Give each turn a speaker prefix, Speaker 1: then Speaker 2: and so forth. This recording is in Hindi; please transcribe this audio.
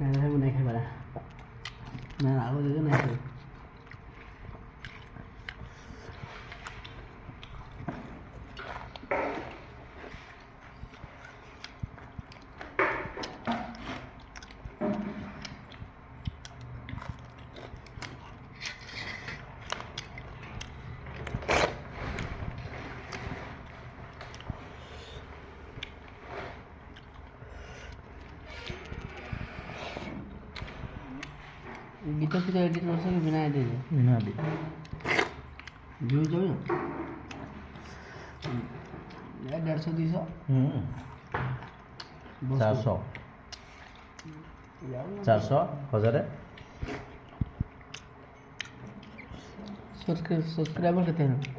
Speaker 1: मैं नहीं खाई पारा मैं आगो दे नहीं खाई गीता की तो एडिट कर सके बिना एडिट व्यू जाओ ना 150 200
Speaker 2: 400 1000
Speaker 1: सब्सक्राइबर कितने हैं